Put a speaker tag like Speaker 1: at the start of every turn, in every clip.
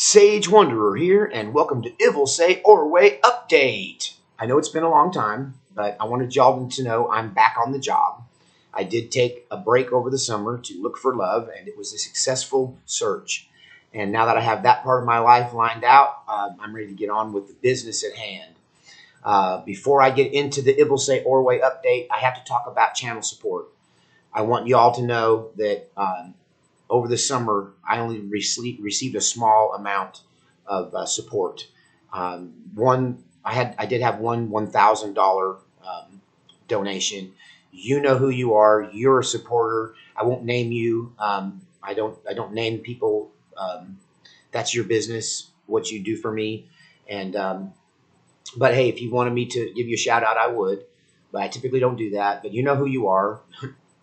Speaker 1: Sage Wanderer here, and welcome to Ivil Say Orway Update. I know it's been a long time, but I wanted y'all to know I'm back on the job. I did take a break over the summer to look for love, and it was a successful search. And now that I have that part of my life lined out, I'm ready to get on with the business at hand. Before I get into the Ivil Say Orway Update, I have to talk about channel support. I want y'all to know that over the summer, I only received a small amount of support. I did have one $1,000 donation. You know who you are. You're a supporter. I won't name you. I don't name people. That's your business. What you do for me. And but hey, if you wanted me to give you a shout out, I would. But I typically don't do that. But you know who you are.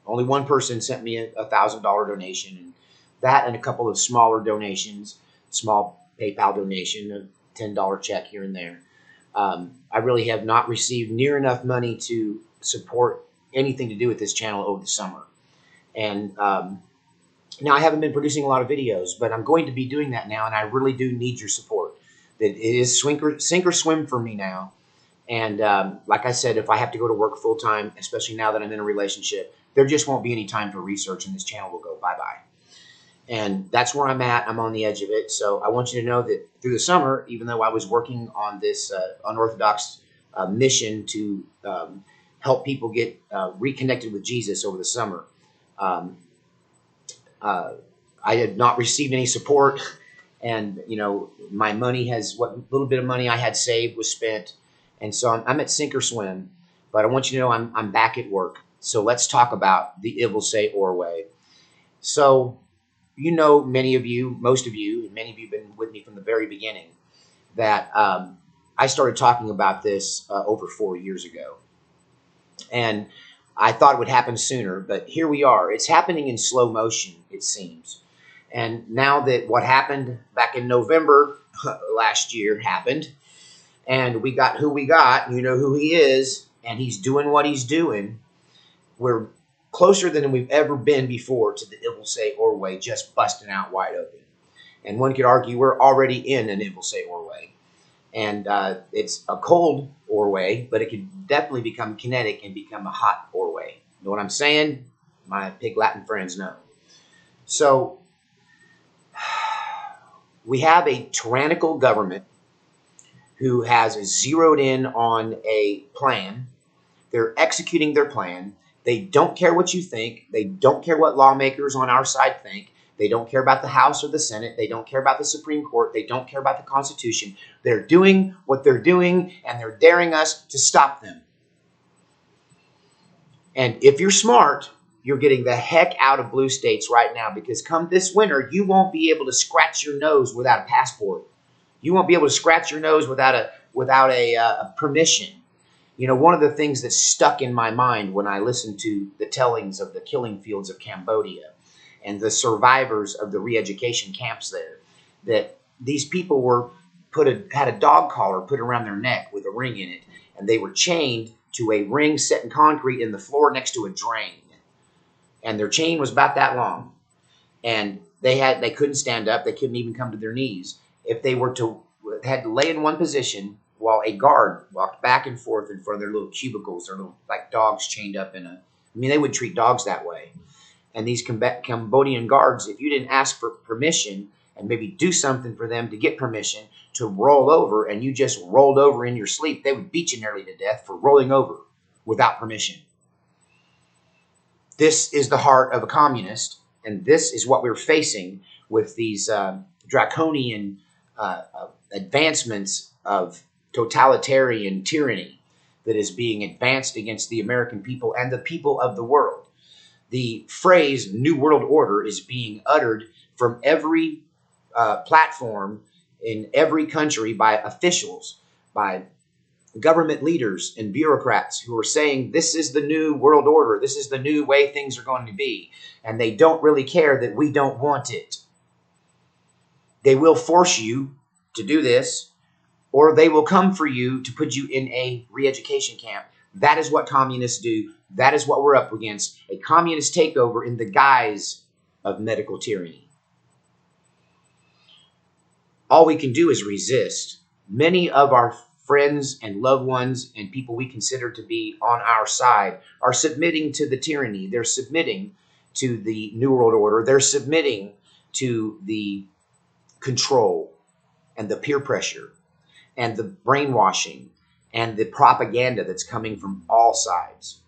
Speaker 1: Only one person sent me a $1,000 donation, and that and a couple of smaller donations, small PayPal donation, a $10 check here and there. I really have not received near enough money to support anything to do with this channel over the summer. And now I haven't been producing a lot of videos, but I'm going to be doing that now, and I really do need your support. It is sink or swim for me now. And like I said, if I have to go to work full time, especially now that I'm in a relationship, there just won't be any time for research, and this channel will go bye-bye. And that's where I'm at. I'm on the edge of it. So I want you to know that through the summer, even though I was working on this unorthodox mission to help people get reconnected with Jesus over the summer, I had not received any support. And, you know, my money what little bit of money I had saved was spent. And so I'm at sink or swim. But I want you to know I'm back at work. So let's talk about the Ivil Say Orway. So, you know, many of you, most of you, and many of you have been with me from the very beginning, that I started talking about this over 4 years ago. And I thought it would happen sooner, but here we are. It's happening in slow motion, it seems. And now that what happened back in November last year happened, and we got who we got, you know who he is, and he's doing what he's doing, we're closer than we've ever been before to the Ivil Say Orway just busting out wide open. And one could argue we're already in an Ivil Say Orway. And it's a cold Orway, but it could definitely become kinetic and become a hot Orway. You know what I'm saying? My pig Latin friends know. So we have a tyrannical government who has zeroed in on a plan. They're executing their plan. They don't care what you think. They don't care what lawmakers on our side think. They don't care about the House or the Senate. They don't care about the Supreme Court. They don't care about the Constitution. They're doing what they're doing, and they're daring us to stop them. And if you're smart, you're getting the heck out of blue states right now, because come this winter, you won't be able to scratch your nose without a passport. You won't be able to scratch your nose without a permission. You know, one of the things that stuck in my mind when I listened to the tellings of the killing fields of Cambodia and the survivors of the re-education camps there, that these people had a dog collar put around their neck with a ring in it, and they were chained to a ring set in concrete in the floor next to a drain. And their chain was about that long. And they couldn't stand up. They couldn't even come to their knees. If they had to lay in one position while a guard walked back and forth in front of their little cubicles, their little, like dogs chained up they would treat dogs that way. And these Cambodian guards, if you didn't ask for permission and maybe do something for them to get permission to roll over, and you just rolled over in your sleep, they would beat you nearly to death for rolling over without permission. This is the heart of a communist, and this is what we're facing with these draconian advancements of totalitarian tyranny that is being advanced against the American people and the people of the world. The phrase New World Order is being uttered from every platform in every country by officials, by government leaders and bureaucrats who are saying this is the new world order, this is the new way things are going to be, and they don't really care that we don't want it. They will force you to do this, or they will come for you to put you in a re-education camp. That is what communists do. That is what we're up against, a communist takeover in the guise of medical tyranny. All we can do is resist. Many of our friends and loved ones and people we consider to be on our side are submitting to the tyranny. They're submitting to the New World Order. They're submitting to the control and the peer pressure and the brainwashing and the propaganda that's coming from all sides.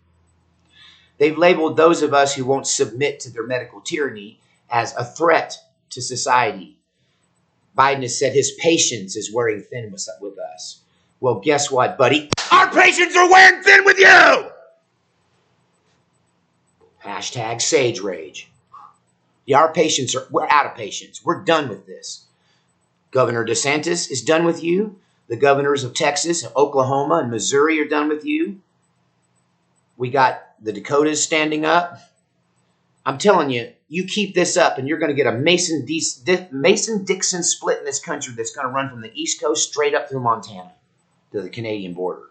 Speaker 1: They've labeled those of us who won't submit to their medical tyranny as a threat to society. Biden has said his patience is wearing thin with us. Well, guess what, buddy? Our patients are wearing thin with you! Hashtag sage rage. Yeah, we're out of patience. We're done with this. Governor DeSantis is done with you. The governors of Texas, Oklahoma, and Missouri are done with you. We got the Dakotas standing up. I'm telling you, you keep this up and you're going to get a Mason-Dixon split in this country that's going to run from the East Coast straight up through Montana to the Canadian border.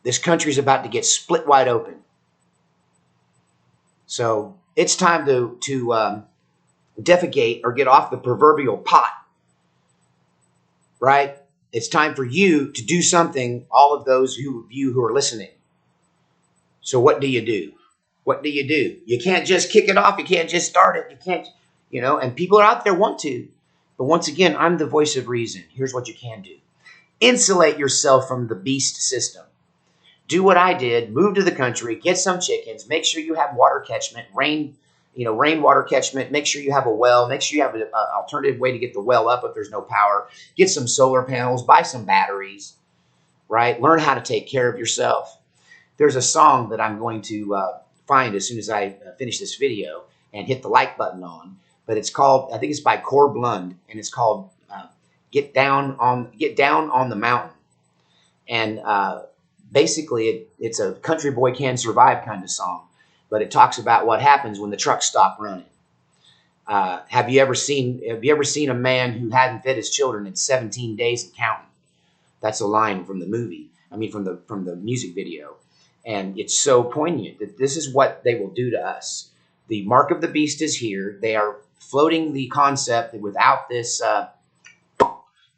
Speaker 1: This country's about to get split wide open. So it's time to defecate or get off the proverbial pot, right? It's time for you to do something, all of those of you who are listening. So what do you do? What do? You can't just kick it off. You can't just start it. You can't, and people are out there want to. But once again, I'm the voice of reason. Here's what you can do. Insulate yourself from the beast system. Do what I did. Move to the country. Get some chickens. Make sure you have water catchment, rainwater catchment. Make sure you have a well. Make sure you have an alternative way to get the well up if there's no power. Get some solar panels. Buy some batteries, right? Learn how to take care of yourself. There's a song that I'm going to find as soon as I finish this video and hit the like button on. But it's called, I think it's by Cor Blund, and it's called Get Down on the Mountain. And basically, it's a country boy can survive kind of song, but it talks about what happens when the trucks stop running. Have you ever seen a man who hadn't fed his children in 17 days and counting? That's a line from the movie. From the music video. And it's so poignant that this is what they will do to us. The mark of the beast is here. They are floating the concept that without this, then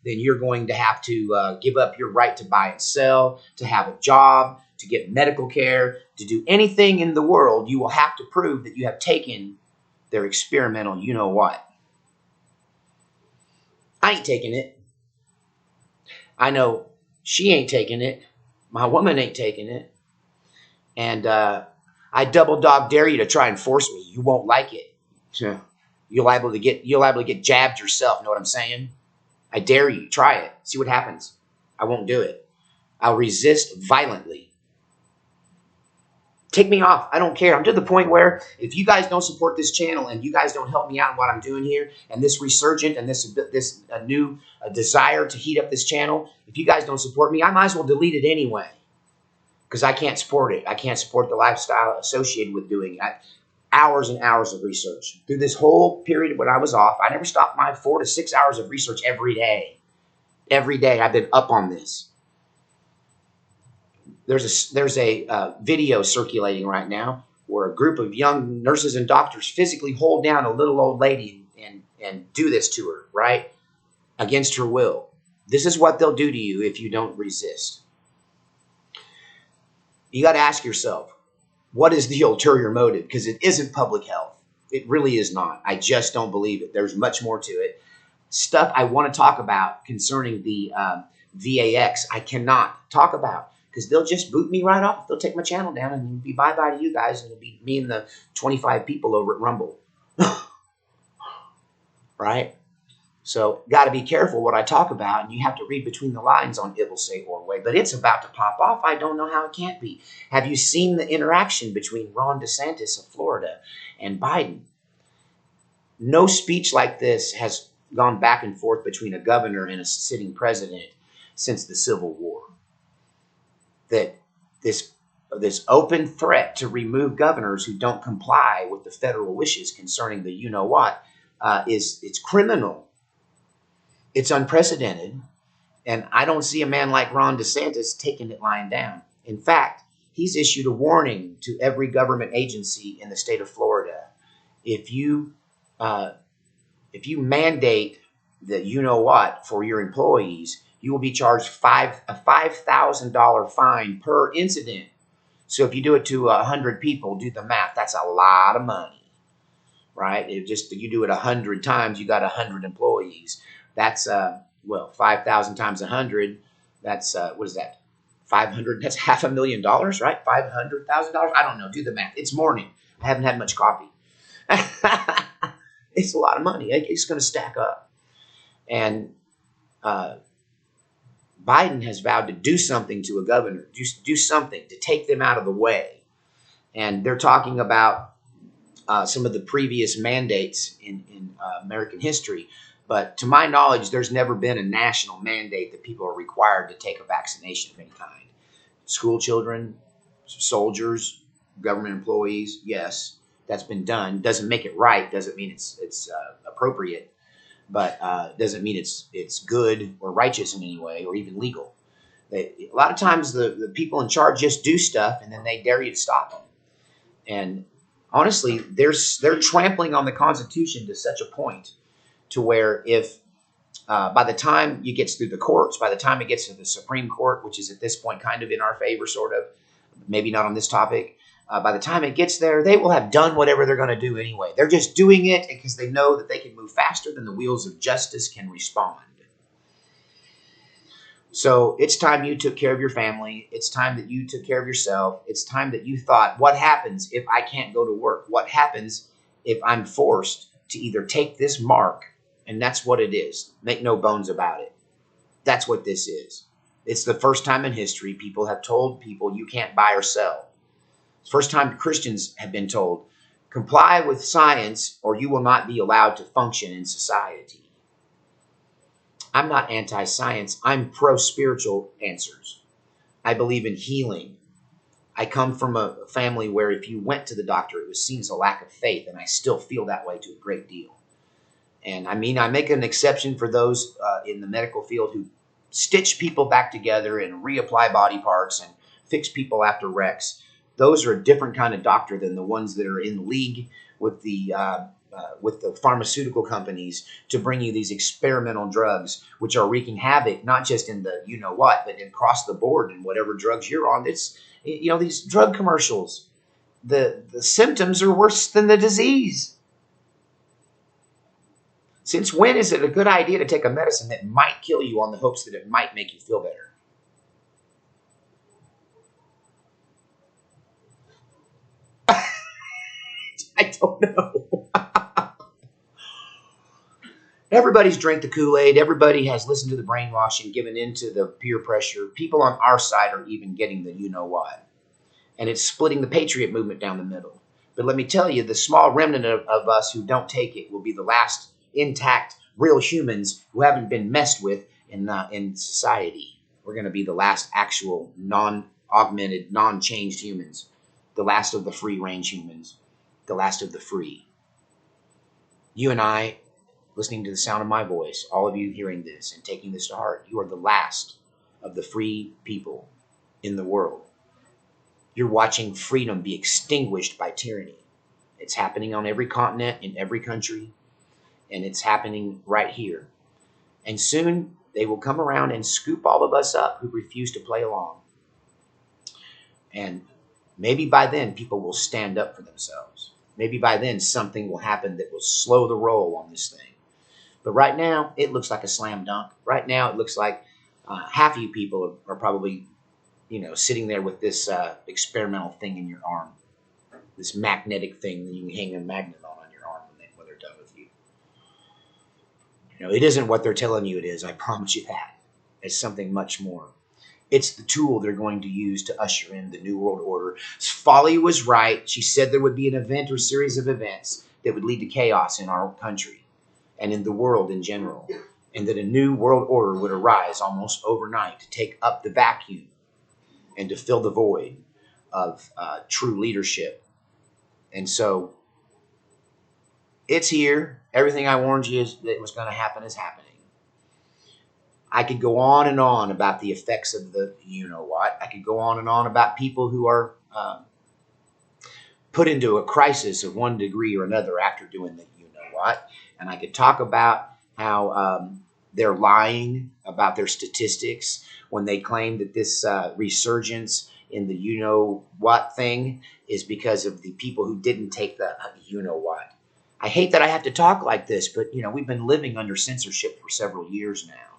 Speaker 1: you're going to have to give up your right to buy and sell, to have a job, to get medical care, to do anything in the world. You will have to prove that you have taken their experimental you-know-what. I ain't taking it. I know she ain't taking it. My woman ain't taking it. And I double dog dare you to try and force me. You won't like it. You're liable to get jabbed yourself. Know what I'm saying? I dare you. Try it. See what happens. I won't do it. I'll resist violently. Take me off. I don't care. I'm to the point where if you guys don't support this channel and you guys don't help me out in what I'm doing here and this resurgent and this new desire to heat up this channel, if you guys don't support me, I might as well delete it anyway. Because I can't support it. I can't support the lifestyle associated with doing it. Hours and hours of research. Through this whole period when I was off, I never stopped my 4 to 6 hours of research every day. Every day I've been up on this. There's a video circulating right now where a group of young nurses and doctors physically hold down a little old lady and do this to her, right? Against her will. This is what they'll do to you if you don't resist. You got to ask yourself, what is the ulterior motive? Because it isn't public health. It really is not. I just don't believe it. There's much more to it. Stuff I want to talk about concerning the VAX, I cannot talk about because they'll just boot me right off. They'll take my channel down and it'll be bye-bye to you guys. And it'll be me and the 25 people over at Rumble. Right? So got to be careful what I talk about, and you have to read between the lines on Ivil Say Orway. But it's about to pop off. I don't know how it can't be. Have you seen the interaction between Ron DeSantis of Florida and Biden? No speech like this has gone back and forth between a governor and a sitting president since the Civil War. That this open threat to remove governors who don't comply with the federal wishes concerning the you-know-what it's criminal. It's unprecedented, and I don't see a man like Ron DeSantis taking it lying down. In fact, he's issued a warning to every government agency in the state of Florida. If you mandate the you know what for your employees, you will be charged a $5,000 fine per incident. So if you do it to 100 people, do the math. That's a lot of money, right? It just you do it 100 times, you got 100 employees. That's 5,000 times 100. That's what is that? 500. That's $500,000, right? $500,000. I don't know. Do the math. It's morning. I haven't had much coffee. It's a lot of money. It's going to stack up. And Biden has vowed to do something to a governor, do something to take them out of the way. And they're talking about some of the previous mandates in American history. But to my knowledge, there's never been a national mandate that people are required to take a vaccination of any kind. School children, soldiers, government employees, yes, that's been done. Doesn't make it right. Doesn't mean it's appropriate. But doesn't mean it's good or righteous in any way or even legal. A lot of times the people in charge just do stuff and then they dare you to stop them. And honestly, they're trampling on the Constitution to such a point to where if by the time it gets through the courts, by the time it gets to the Supreme Court, which is at this point kind of in our favor, sort of, maybe not on this topic, by the time it gets there, they will have done whatever they're going to do anyway. They're just doing it because they know that they can move faster than the wheels of justice can respond. So it's time you took care of your family. It's time that you took care of yourself. It's time that you thought, what happens if I can't go to work? What happens if I'm forced to either take this mark? And that's what it is. Make no bones about it. That's what this is. It's the first time in history people have told people you can't buy or sell. First time Christians have been told, comply with science or you will not be allowed to function in society. I'm not anti-science. I'm pro-spiritual answers. I believe in healing. I come from a family where if you went to the doctor, it was seen as a lack of faith, and I still feel that way to a great deal. And I mean, I make an exception for those in the medical field who stitch people back together and reapply body parts and fix people after wrecks. Those are a different kind of doctor than the ones that are in league with the pharmaceutical companies to bring you these experimental drugs, which are wreaking havoc, not just in the you know what, but across the board in whatever drugs you're on. It's, these drug commercials, the symptoms are worse than the disease. Since when is it a good idea to take a medicine that might kill you on the hopes that it might make you feel better? I don't know. Everybody's drank the Kool-Aid. Everybody has listened to the brainwashing, given into the peer pressure. People on our side are even getting the you-know-what. And it's splitting the patriot movement down the middle. But let me tell you, the small remnant of us who don't take it will be the last intact, real humans who haven't been messed with in society. We're going to be the last actual non-augmented, non-changed humans. The last of the free-range humans. The last of the free. You and I, listening to the sound of my voice, all of you hearing this and taking this to heart, you are the last of the free people in the world. You're watching freedom be extinguished by tyranny. It's happening on every continent, in every country, and it's happening right here. And soon they will come around and scoop all of us up who refuse to play along. And maybe by then people will stand up for themselves. Maybe by then something will happen that will slow the roll on this thing. But right now, it looks like a slam dunk. Right now, it looks like half of you people are probably, sitting there with this experimental thing in your arm. This magnetic thing that you can hang a magnet on your arm when they're done with you. It isn't what they're telling you it is. I promise you that. It's something much more. It's the tool they're going to use to usher in the New World Order. Folly was right. She said there would be an event or series of events that would lead to chaos in our country and in the world in general, and that a new world order would arise almost overnight to take up the vacuum and to fill the void of true leadership. And so it's here. Everything I warned you that was going to happen is happening. I could go on and on about the effects of the you-know-what. I could go on and on about people who are put into a crisis of one degree or another after doing the you-know-what. And I could talk about how they're lying about their statistics when they claim that this resurgence in the you know what thing is because of the people who didn't take the you know what. I hate that I have to talk like this, but we've been living under censorship for several years now.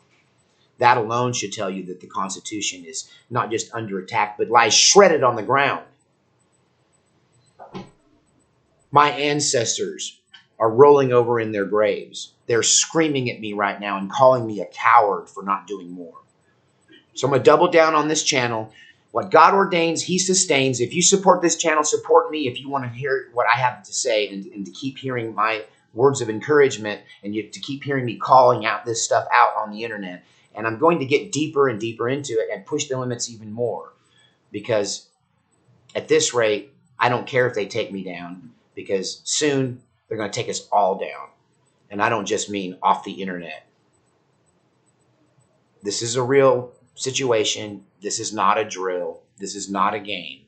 Speaker 1: That alone should tell you that the Constitution is not just under attack, but lies shredded on the ground. My ancestors are rolling over in their graves. They're screaming at me right now and calling me a coward for not doing more. So I'm going to double down on this channel. What God ordains, He sustains. If you support this channel, support me. If you want to hear what I have to say and to keep hearing my words of encouragement and to keep hearing me calling out this stuff out on the internet. And I'm going to get deeper and deeper into it and push the limits even more. Because at this rate, I don't care if they take me down. Because soon they're going to take us all down. And I don't just mean off the internet. This is a real situation. This is not a drill. This is not a game.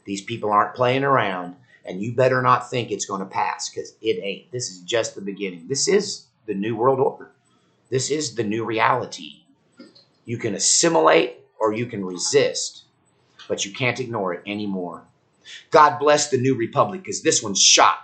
Speaker 1: These people aren't playing around, and you better not think it's going to pass, because it ain't. This is just the beginning. This is the new world order. This is the new reality. You can assimilate or you can resist, but you can't ignore it anymore. God bless the new republic, because this one's shot.